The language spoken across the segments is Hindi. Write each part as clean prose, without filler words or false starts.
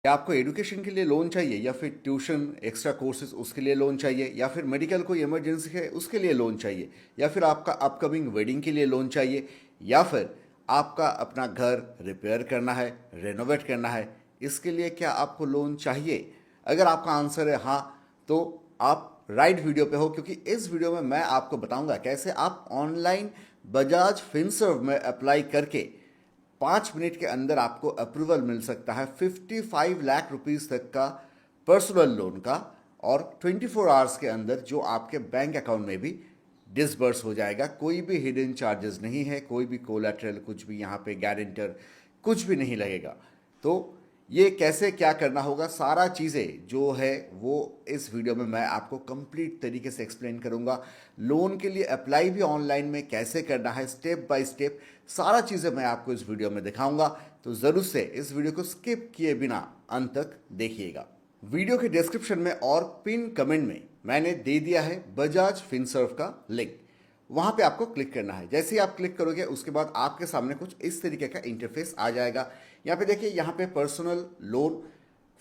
या आपको एजुकेशन के लिए लोन चाहिए, या फिर ट्यूशन एक्स्ट्रा कोर्सेज उसके लिए लोन चाहिए, या फिर मेडिकल कोई इमरजेंसी है उसके लिए लोन चाहिए, या फिर आपका अपकमिंग वेडिंग के लिए लोन चाहिए, या फिर आपका अपना घर रिपेयर करना है, रेनोवेट करना है, इसके लिए क्या आपको लोन चाहिए? अगर आपका आंसर है हाँ, तो आप राइट वीडियो पे हो, क्योंकि इस वीडियो में मैं आपको बताऊंगा कैसे आप ऑनलाइन बजाज फिनसर्व में अप्लाई करके 5 मिनट के अंदर आपको अप्रूवल मिल सकता है 55 लाख रुपीस तक का पर्सनल लोन का, और 24 आवर्स के अंदर जो आपके बैंक अकाउंट में भी डिसबर्स हो जाएगा। कोई भी हिडन चार्जेस नहीं है, कोई भी कोलैटरल, कुछ भी यहाँ पे गारंटर कुछ भी नहीं लगेगा। तो ये कैसे क्या करना होगा, सारा चीज़ें जो है वो इस वीडियो में मैं आपको कंप्लीट तरीके से एक्सप्लेन करूंगा। लोन के लिए अप्लाई भी ऑनलाइन में कैसे करना है, स्टेप बाय स्टेप सारा चीज़ें मैं आपको इस वीडियो में दिखाऊंगा। तो ज़रूर से इस वीडियो को स्किप किए बिना अंत तक देखिएगा। वीडियो के डिस्क्रिप्शन में और पिन कमेंट में मैंने दे दिया है बजाज फिनसर्व का लिंक, वहां पे आपको क्लिक करना है। जैसे ही आप क्लिक करोगे उसके बाद आपके सामने कुछ इस तरीके का इंटरफेस आ जाएगा। यहाँ पे देखिए, यहाँ पे personal loan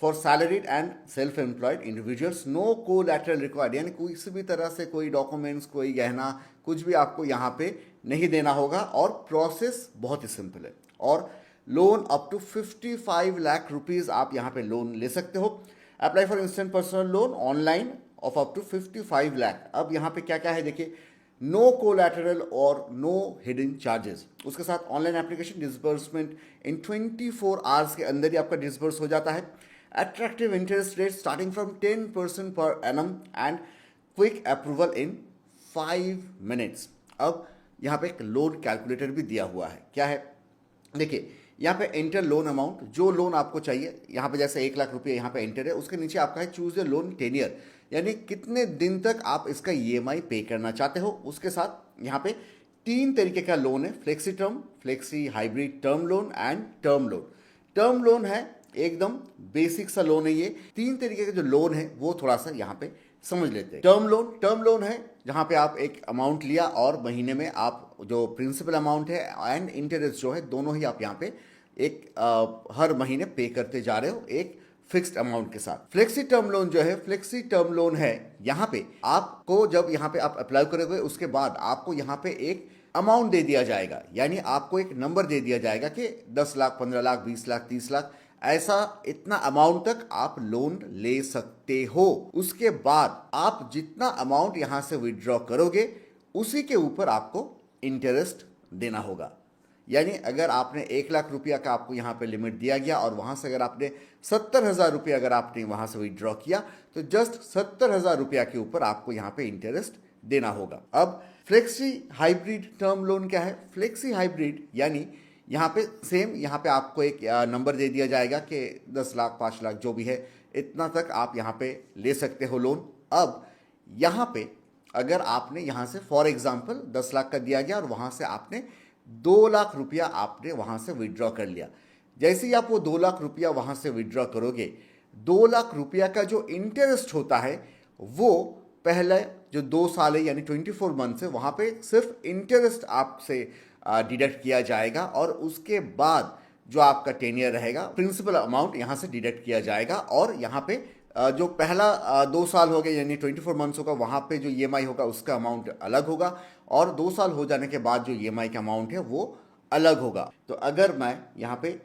for salaried and self employed individuals, no collateral required, यानी किसी भी तरह से कोई डॉक्यूमेंट्स, कोई गहना, कुछ भी आपको यहाँ पे नहीं देना होगा, और प्रोसेस बहुत ही सिंपल है। और loan up to 55 lakh rupees आप यहाँ पे लोन ले सकते हो। Apply for instant personal loan online of up to 55 lakh. अब यहाँ पे क्या क्या है देखिए, नो कोलैटरल और नो हिडन चार्जेस, उसके साथ online application disbursement in 24 hours के अंदर ही आपका डिसबर्स हो जाता है। Attractive interest rate starting from 10% per annum and quick approval in 5 minutes. अब यहाँ पे एक लोन कैलकुलेटर भी दिया हुआ है। क्या है देखिए, यहाँ पे एंटर लोन अमाउंट, जो लोन आपको चाहिए, यहाँ पे जैसे 1 लाख रुपये यहाँ पे एंटर है, उसके नीचे आपका है चूज ए लोन टेनियर, यानी कितने दिन तक आप इसका ईएमआई पे करना चाहते हो। उसके साथ यहाँ पे 3 तरीके का लोन है, flexi term, flexi hybrid term loan and term loan. Term loan है एकदम बेसिक सा लोन है। ये 3 तरीके के जो लोन है वो थोड़ा सा यहाँ पे समझ लेते हैं। टर्म लोन है जहाँ पे आप एक अमाउंट लिया और महीने में आप जो प्रिंसिपल अमाउंट है एंड इंटरेस्ट जो है दोनों ही आप यहाँ पे एक हर महीने पे करते जा रहे हो एक फिक्स्ड अमाउंट के साथ। फ्लेक्सी टर्म लोन जो है, फ्लेक्सी टर्म लोन है, यहाँ पे आपको जब यहाँ पे आप अप्लाई करोगे उसके बाद आपको यहाँ पे एक अमाउंट दे दिया जाएगा, यानी आपको एक नंबर दे दिया जाएगा कि 10 लाख, 15 लाख, 20 लाख, 30 लाख, ऐसा इतना अमाउंट तक आप लोन ले सकते हो। उसके बाद आप जितना अमाउंट यहां से विड्रॉ करोगे उसी के ऊपर आपको इंटरेस्ट देना होगा। यानी अगर आपने 1 लाख रुपया का आपको यहाँ पे लिमिट दिया गया और वहां से अगर आपने 70,000 रुपया अगर आपने वहां से विड्रॉ किया तो जस्ट 70,000 रुपया के ऊपर आपको यहाँ पे इंटरेस्ट देना होगा। अब फ्लेक्सी हाइब्रिड टर्म लोन क्या है? फ्लेक्सी हाइब्रिड यानी यहाँ पे सेम, यहाँ पे आपको एक नंबर दे दिया जाएगा कि 10 लाख, 5 लाख, जो भी है इतना तक आप यहाँ पे ले सकते हो लोन। अब यहाँ पे अगर आपने यहाँ से फॉर एग्जांपल 10 लाख का दिया गया और वहाँ से आपने 2 लाख रुपया आपने वहाँ से विड्रॉ कर लिया। जैसे ही आप वो 2 लाख रुपया वहाँ से विड्रॉ करोगे, 2 लाख रुपया का जो इंटरेस्ट होता है वो पहले जो 2 साल है यानी 24 मंथ से वहाँ पे सिर्फ इंटरेस्ट आपसे डिडक्ट किया जाएगा, और उसके बाद जो आपका टेनियर रहेगा प्रिंसिपल अमाउंट यहाँ से डिडक्ट किया जाएगा। और यहाँ पे जो पहला 2 साल हो गए यानी 24 मंथ्स होगा, वहाँ पे जो ईएमआई होगा उसका अमाउंट अलग होगा, और 2 साल हो जाने के बाद जो ईएमआई का अमाउंट है वो अलग होगा। तो अगर मैं यहाँ पे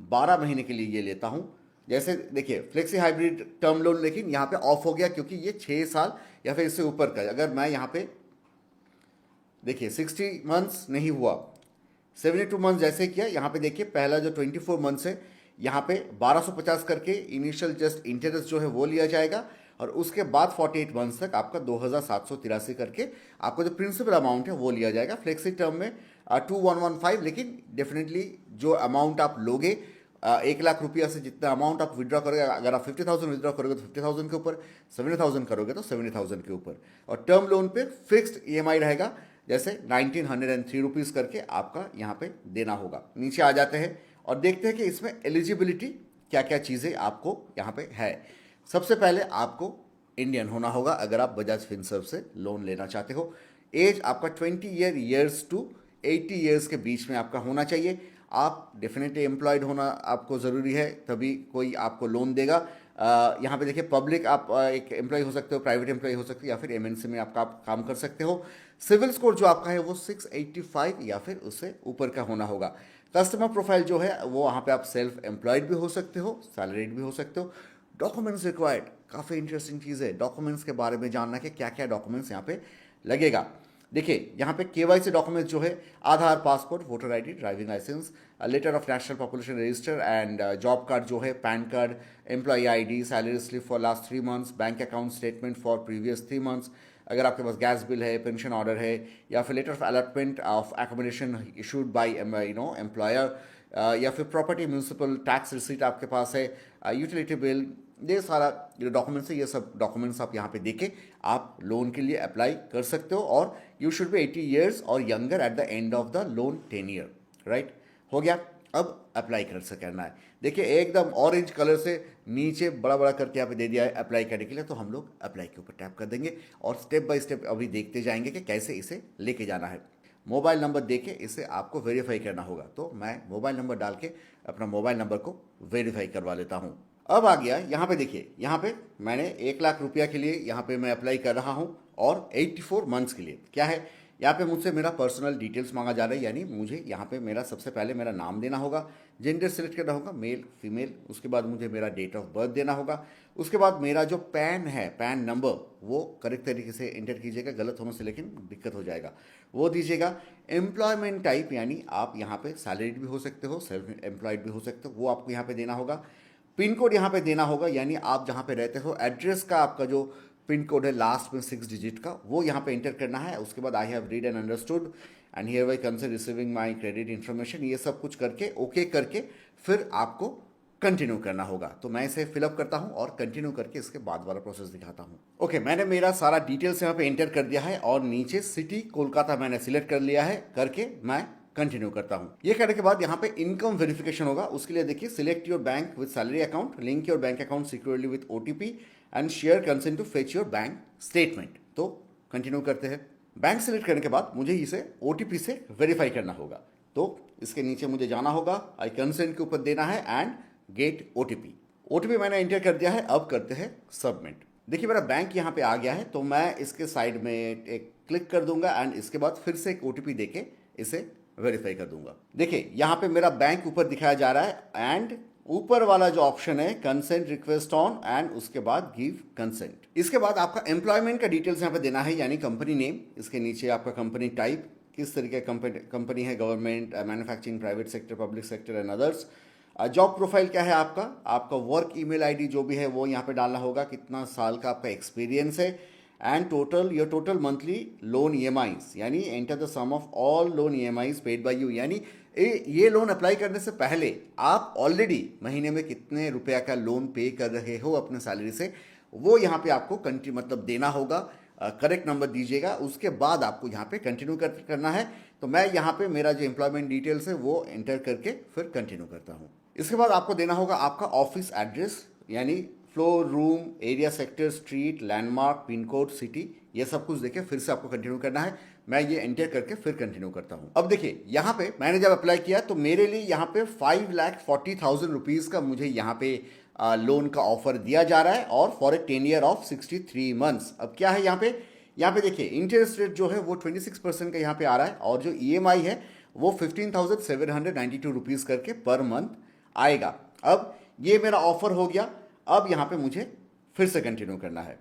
12 महीने के लिए ये लेता हूँ, जैसे देखिए फ्लेक्सी हाइब्रिड टर्म लोन, लेकिन यहाँ पे ऑफ हो गया क्योंकि ये 6 साल या फिर इससे ऊपर का। अगर मैं यहाँ पे देखिए 60 मंथ्स नहीं हुआ, 72 मंथ्स जैसे किया, यहाँ पे देखिए पहला जो 24 मंथ्स है यहाँ पे 1250 करके इनिशियल जस्ट इंटरेस्ट जो है वो लिया जाएगा, और उसके बाद 48 मंथ्स तक आपका 2783 करके आपका जो प्रिंसिपल अमाउंट है वो लिया जाएगा। फ्लेक्सी टर्म में 2115, लेकिन डेफिनेटली जो अमाउंट आप लोगे 1 लाख रुपया से जितना अमाउंट आप विड्रॉ करोगे, अगर आप 50,000 विड्रॉ करोगे तो 50,000 के ऊपर, 70,000 करोगे तो 70,000 के ऊपर। और टर्म लोन पे फिक्स्ड ईएमआई रहेगा, जैसे 1903 रुपीज़ करके आपका यहाँ पे देना होगा। नीचे आ जाते हैं और देखते हैं कि इसमें एलिजिबिलिटी क्या क्या चीज़ें आपको यहाँ पे है। सबसे पहले आपको इंडियन होना होगा अगर आप बजाज फिनसर्व से लोन लेना चाहते हो। एज आपका 20 ईयर्स टू 80 ईयर्स के बीच में आपका होना चाहिए। आप डेफिनेटली एम्प्लॉयड होना आपको ज़रूरी है, तभी कोई आपको लोन देगा। यहाँ पे देखिए पब्लिक, आप एक एम्प्लॉय हो सकते हो, प्राइवेट एम्प्लॉय हो सकते हो, या फिर एमएनसी में आपका आप काम कर सकते हो। सिविल स्कोर जो आपका है वो 685 या फिर उससे ऊपर का होना होगा। कस्टमर प्रोफाइल जो है वो वहाँ पे आप सेल्फ एम्प्लॉयड भी हो सकते हो, सैलरीड भी हो सकते हो। डॉक्यूमेंट्स रिक्वायर्ड, काफ़ी इंटरेस्टिंग चीज़ है डॉक्यूमेंट्स के बारे में जानना कि क्या क्या डॉक्यूमेंट्स यहाँ पे लगेगा। देखिए यहाँ पे केवाईसी डॉक्यूमेंट्स जो है Aadhaar, passport, voter ID, driving licence, letter of national population register and job card जो है, PAN card, employee ID, salary slip for last 3 months, bank account statement for previous 3 months, अगर आपके पास गैस बिल है, पेंशन ऑर्डर है, या फिर letter of allotment of accommodation issued by employer, या फिर प्रॉपर्टी म्यूनसिपल टैक्स रिसीट आपके पास है, यूटिलिटी बिल, ये सारा जो डॉक्यूमेंट्स है, ये सब डॉक्यूमेंट्स आप यहाँ पे देके आप लोन के लिए अप्लाई कर सकते हो। और यू शुड बी 80 ईयर्स और younger at the end of the loan tenure, right. हो गया, अब अप्लाई कर से करना है। देखिए एकदम ऑरेंज कलर से नीचे बड़ा बड़ा करके यहाँ पे दे दिया है अप्लाई करने के लिए, तो हम लोग अप्लाई के ऊपर टैप कर देंगे और स्टेप बाय स्टेप अभी देखते जाएंगे कि कैसे इसे लेके जाना है। मोबाइल नंबर दे के इसे आपको वेरीफाई करना होगा, तो मैं मोबाइल नंबर डाल के अपना मोबाइल नंबर को वेरीफाई करवा लेता हूँ। अब आ गया यहाँ पे, देखिए यहाँ पे मैंने 1 लाख रुपया के लिए यहाँ पे मैं अप्लाई कर रहा हूँ और 84 मंथ्स के लिए। क्या है यहाँ पे मुझसे मेरा पर्सनल डिटेल्स मांगा जा रहा है, यानी मुझे यहाँ पे मेरा सबसे पहले मेरा नाम देना होगा, जेंडर सेलेक्ट करना होगा, मेल फीमेल, उसके बाद मुझे मेरा डेट ऑफ बर्थ देना होगा, उसके बाद मेरा जो पैन है, पैन नंबर, वो करेक्ट तरीके से इंटर कीजिएगा, गलत होने से लेकिन दिक्कत हो जाएगा, वो दीजिएगा। एम्प्लॉयमेंट टाइप, यानी आप यहाँ पे सैलरीड भी हो सकते हो, सेल्फ एम्प्लॉयड भी हो सकते हो, वो आपको यहाँ पे देना होगा। पिन कोड यहाँ पे देना होगा, यानी आप जहाँ पे रहते हो एड्रेस का आपका जो पिन कोड है लास्ट में 6 डिजिट का, वो यहाँ पे एंटर करना है। उसके बाद I have read and understood and here bye consider receiving my credit information, ये सब कुछ करके ओके करके फिर आपको कंटिन्यू करना होगा। तो मैं इसे फिलअप करता हूँ और कंटिन्यू करके इसके बाद वाला प्रोसेस दिखाता हूँ। ओके, मैंने मेरा सारा डिटेल्स यहाँ पे एंटर कर दिया है और नीचे सिटी कोलकाता मैंने सिलेक्ट कर लिया है, करके मैं कंटिन्यू करता हूं। ये करने के बाद यहाँ पे इनकम वेरिफिकेशन होगा, उसके लिए देखिए select your bank with salary account, link your bank account securely with OTP and share consent to fetch your bank statement. तो कंटिन्यू करते हैं। बैंक सिलेक्ट करने के बाद मुझे इसे ओटीपी से वेरीफाई करना होगा, तो इसके नीचे मुझे जाना होगा, आई कंसेंट के ऊपर देना है एंड गेट ओटीपी। ओटीपी मैंने एंटर कर दिया है, अब करते हैं सबमिट। देखिए मेरा बैंक यहाँ पे आ गया है, तो मैं इसके साइड में एक क्लिक कर दूंगा एंड इसके बाद फिर से एक ओटीपी देके इसे वेरीफाई कर दूंगा। देखिए यहाँ पे मेरा बैंक ऊपर दिखाया जा रहा है एंड ऊपर वाला जो ऑप्शन है कंसेंट रिक्वेस्ट ऑन एंड उसके बाद गिव कंसेंट। इसके बाद आपका एम्प्लॉयमेंट का डिटेल्स यहाँ पे देना है, यानी कंपनी नेम, इसके नीचे आपका कंपनी टाइप, किस तरीके का कंपनी है, government, manufacturing, private sector, public sector and others. Job profile क्या है आपका वर्क ईमेल आईडी जो भी है वो यहाँ पे डालना होगा, कितना साल का आपका एक्सपीरियंस है and your total monthly loan EMIs, यानी enter the sum of all loan EMIs paid by you, यानी ये लोन अप्लाई करने से पहले आप ऑलरेडी महीने में कितने रुपया का लोन पे कर रहे हो अपने सैलरी से, वो यहाँ पे आपको मतलब देना होगा। करेक्ट नंबर दीजिएगा, उसके बाद आपको यहाँ पे कंटिन्यू करना है। तो मैं यहाँ पे मेरा जो एम्प्लॉयमेंट डिटेल्स है वो एंटर करके फिर कंटिन्यू करता हूँ। इसके बाद आपको देना होगा आपका ऑफिस एड्रेस, यानी floor, room, area, sector, street, landmark, pin code, city, ये सब कुछ देके फिर से आपको कंटिन्यू करना है। मैं ये एंटर करके फिर कंटिन्यू करता हूँ। अब देखिए यहाँ पे मैंने जब अप्लाई किया तो मेरे लिए यहाँ पे 5,40,000 रुपीज़ का मुझे यहाँ पे लोन का ऑफर दिया जा रहा है और for a tenure of 63 months. अब क्या है यहाँ पे देखिए इंटरेस्ट रेट जो है वो 26% का यहाँ पे आ रहा है और जो EMI है वो 15,792 रुपीज़ करके पर मंथ आएगा। अब ये मेरा ऑफर हो गया। अब यहाँ पे मुझे फिर से कंटिन्यू करना है।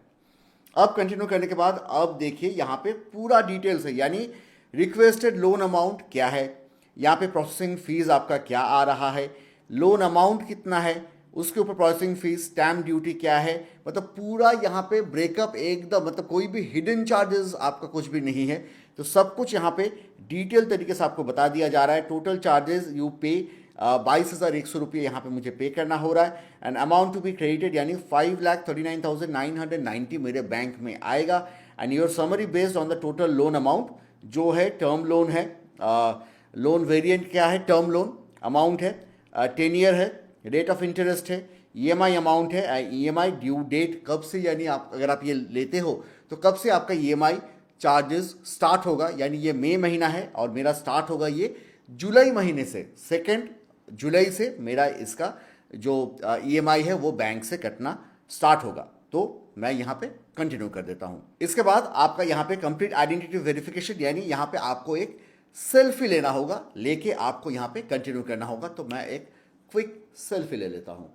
अब कंटिन्यू करने के बाद अब देखिए यहाँ पे पूरा डिटेल्स है, यानी रिक्वेस्टेड लोन अमाउंट क्या है, यहाँ पे प्रोसेसिंग फीस आपका क्या आ रहा है, लोन अमाउंट कितना है, उसके ऊपर प्रोसेसिंग फीस, स्टैम्प ड्यूटी क्या है, मतलब पूरा यहाँ पे ब्रेकअप एकदम, मतलब कोई भी हिडन चार्जेस आपका कुछ भी नहीं है। तो सब कुछ यहाँ पे डिटेल तरीके से आपको बता दिया जा रहा है। टोटल चार्जेस यू पे 22,100 रुपये यहाँ पे मुझे पे करना हो रहा है and amount to be credited यानी 5,39,990 मेरे बैंक में आएगा and your summary based on the total loan amount जो है टर्म लोन है, लोन वेरिएंट क्या है, टर्म लोन अमाउंट है, 10 ईयर है, रेट ऑफ इंटरेस्ट है, EMI अमाउंट है, EMI ड्यू डेट कब से, यानी आप अगर आप ये लेते हो तो कब से आपका EMI चार्जेस स्टार्ट होगा, यानी ये मई महीना है और मेरा स्टार्ट होगा ये जुलाई महीने से 2 जुलाई से मेरा इसका जो ईएमआई है वो बैंक से कटना स्टार्ट होगा, तो मैं यहाँ पे कंटिन्यू कर देता हूँ। इसके बाद आपका यहाँ पे कंप्लीट आइडेंटिटी वेरिफिकेशन, यानी यहाँ पे आपको एक सेल्फी लेना होगा, लेके आपको यहाँ पे कंटिन्यू करना होगा। तो मैं एक क्विक सेल्फी ले लेता हूँ।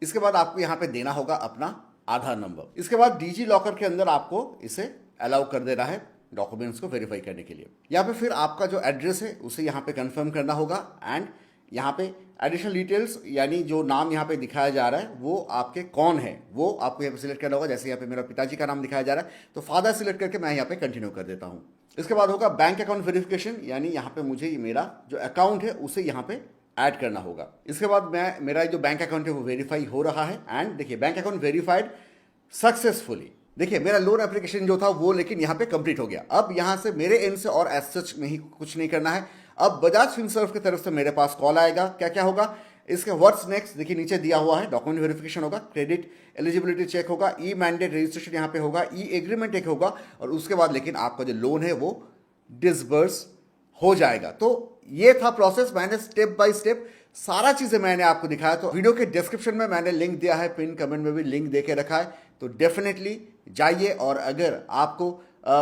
इसके बाद आपको यहाँ पे देना होगा अपना आधार नंबर। इसके बाद डिजी लॉकर के अंदर आपको इसे अलाउ कर देना है डॉक्यूमेंट्स को वेरीफाई करने के लिए। यहाँ पे फिर आपका जो एड्रेस है उसे यहाँ पे कंफर्म करना होगा एंड यहाँ पे एडिशनल डिटेल्स, यानी जो नाम यहाँ पे दिखाया जा रहा है वो आपके कौन है वो आपको यहाँ पे सिलेक्ट करना होगा। जैसे यहाँ पे मेरा पिताजी का नाम दिखाया जा रहा है तो फादर सिलेक्ट करके मैं यहाँ पे कंटिन्यू कर देता हूँ। इसके बाद होगा बैंक अकाउंट वेरिफिकेशन, यानी यहाँ पे मुझे मेरा जो अकाउंट है उसे यहाँ पे ऐड करना होगा। इसके बाद मेरा जो बैंक अकाउंट है वो वेरीफाई हो रहा है एंड देखिए बैंक अकाउंट वेरीफाइड सक्सेसफुली। देखिए मेरा लोन एप्लीकेशन जो था वो लेकिन यहाँ पे कंप्लीट हो गया। अब यहाँ से मेरे एंड से और एज सच में ही कुछ नहीं करना है। अब बजाज फिनसर्व की तरफ से मेरे पास कॉल आएगा। क्या क्या होगा इसके व्हाट्स नेक्स्ट, देखिए नीचे दिया हुआ है। डॉक्यूमेंट वेरिफिकेशन होगा, क्रेडिट एलिजिबिलिटी चेक होगा, ई मैंडेट रजिस्ट्रेशन यहाँ पे होगा, ई एग्रीमेंट एक होगा और उसके बाद लेकिन आपका जो लोन है वो डिसबर्स हो जाएगा। तो ये था प्रोसेस, मैंने स्टेप बाय स्टेप सारा चीजें मैंने आपको दिखाया। तो वीडियो के डिस्क्रिप्शन में मैंने लिंक दिया है, पिन कमेंट में भी लिंक दे के रखा है, तो डेफिनेटली जाइए। और अगर आपको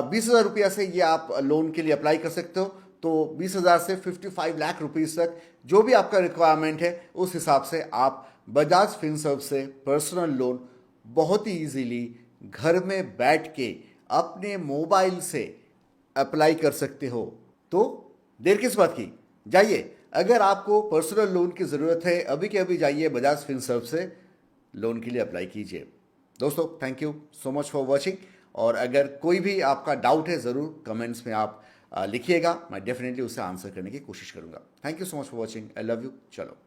20,000 रुपया से ये आप लोन के लिए अप्लाई कर सकते हो, तो 20,000 से 55 लाख रुपीस तक जो भी आपका रिक्वायरमेंट है उस हिसाब से आप बजाज फिनसर्व से पर्सनल लोन बहुत ही इजीली घर में बैठ के अपने मोबाइल से अप्लाई कर सकते हो। तो देर किस बात की, जाइए। अगर आपको पर्सनल लोन की ज़रूरत है अभी के अभी जाइए बजाज फिनसर्व से लोन के लिए अप्लाई कीजिए। दोस्तों thank you so much for watching, और अगर कोई भी आपका डाउट है ज़रूर कमेंट्स में आप लिखिएगा, मैं डेफिनेटली उसे आंसर करने की कोशिश करूंगा। Thank you so much for watching, I love you. चलो।